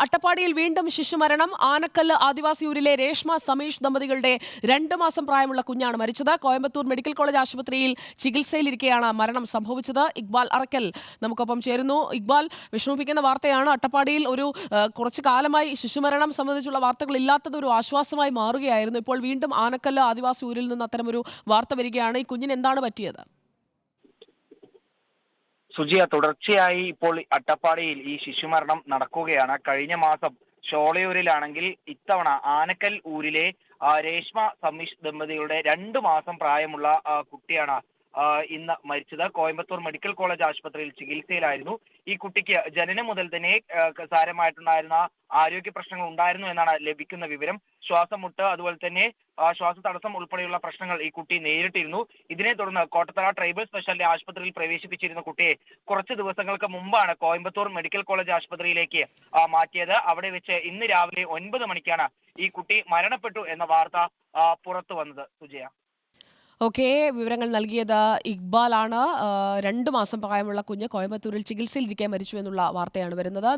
അട്ടപ്പാടിയിൽ വീണ്ടും ശിശുമരണം. ആനക്കല്ല് ആദിവാസിയൂരിലെ രേഷ്മ സമീഷ് ദമ്പതികളുടെ 2 മാസം പ്രായമുള്ള കുഞ്ഞാണ് മരിച്ചത്. കോയമ്പത്തൂർ മെഡിക്കൽ കോളേജ് ആശുപത്രിയിൽ ചികിത്സയിലിരിക്കെയാണ് മരണം സംഭവിച്ചത്. ഇക്ബാൽ അറക്കൽ നമുക്കൊപ്പം ചേരുന്നു. ഇക്ബാൽ, വിഷമിപ്പിക്കുന്ന വാർത്തയാണ്. അട്ടപ്പാടിയിൽ കുറച്ചു കാലമായി ശിശുമരണം സംബന്ധിച്ചുള്ള വാർത്തകൾ ഇല്ലാത്തത് ഒരു ആശ്വാസമായി മാറുകയായിരുന്നു. ഇപ്പോൾ വീണ്ടും ആനക്കല്ല് ആദിവാസി ഊരിൽ നിന്ന് അത്തരമൊരു വാർത്ത വരികയാണ്. ഈ കുഞ്ഞിന് എന്താണ് പറ്റിയത്? സുജിയ, തുടർച്ചയായി ഇപ്പോൾ അട്ടപ്പാടിയിൽ ഈ ശിശുമരണം നടക്കുകയാണ്. കഴിഞ്ഞ മാസം ഷോളയൂരിലാണെങ്കിൽ ഇത്തവണ ആനക്കൽ ഊരിലെ രേഷ്മ സമീഷ് ദമ്പതികളുടെ 2 മാസം പ്രായമുള്ള കുട്ടിയാണ് ഇന്ന് മരിച്ചത്. കോയമ്പത്തൂർ മെഡിക്കൽ കോളേജ് ആശുപത്രിയിൽ ചികിത്സയിലായിരുന്നു. ഈ കുട്ടിക്ക് ജനനം മുതൽ തന്നെ സാരമായിട്ടുണ്ടായിരുന്ന ആരോഗ്യ പ്രശ്നങ്ങൾ ഉണ്ടായിരുന്നു എന്നാണ് ലഭിക്കുന്ന വിവരം. ശ്വാസമുട്ട്, അതുപോലെ തന്നെ ശ്വാസതടസ്സം ഉൾപ്പെടെയുള്ള പ്രശ്നങ്ങൾ ഈ കുട്ടി നേരിട്ടിരുന്നു. ഇതിനെ തുടർന്ന് കോട്ടത്തറ ട്രൈബൽ സ്പെഷ്യാലിറ്റി ആശുപത്രിയിൽ പ്രവേശിപ്പിച്ചിരുന്ന കുട്ടിയെ കുറച്ച് ദിവസങ്ങൾക്ക് മുമ്പാണ് കോയമ്പത്തൂർ മെഡിക്കൽ കോളേജ് ആശുപത്രിയിലേക്ക് മാറ്റിയത്. അവിടെ വെച്ച് ഇന്ന് രാവിലെ 9 മണിക്കാണ് ഈ കുട്ടി മരണപ്പെട്ടു എന്ന വാർത്ത പുറത്തു വന്നത്. സുജയ, ഓക്കെ, വിവരങ്ങൾ നൽകിയത് ഇക്ബാൽ ആണ്. 2 മാസം പ്രായമുള്ള കുഞ്ഞ് കോയമ്പത്തൂരിൽ ചികിത്സയിലിരിക്കെ മരിച്ചു എന്നുള്ള വാർത്തയാണ് വരുന്നത്.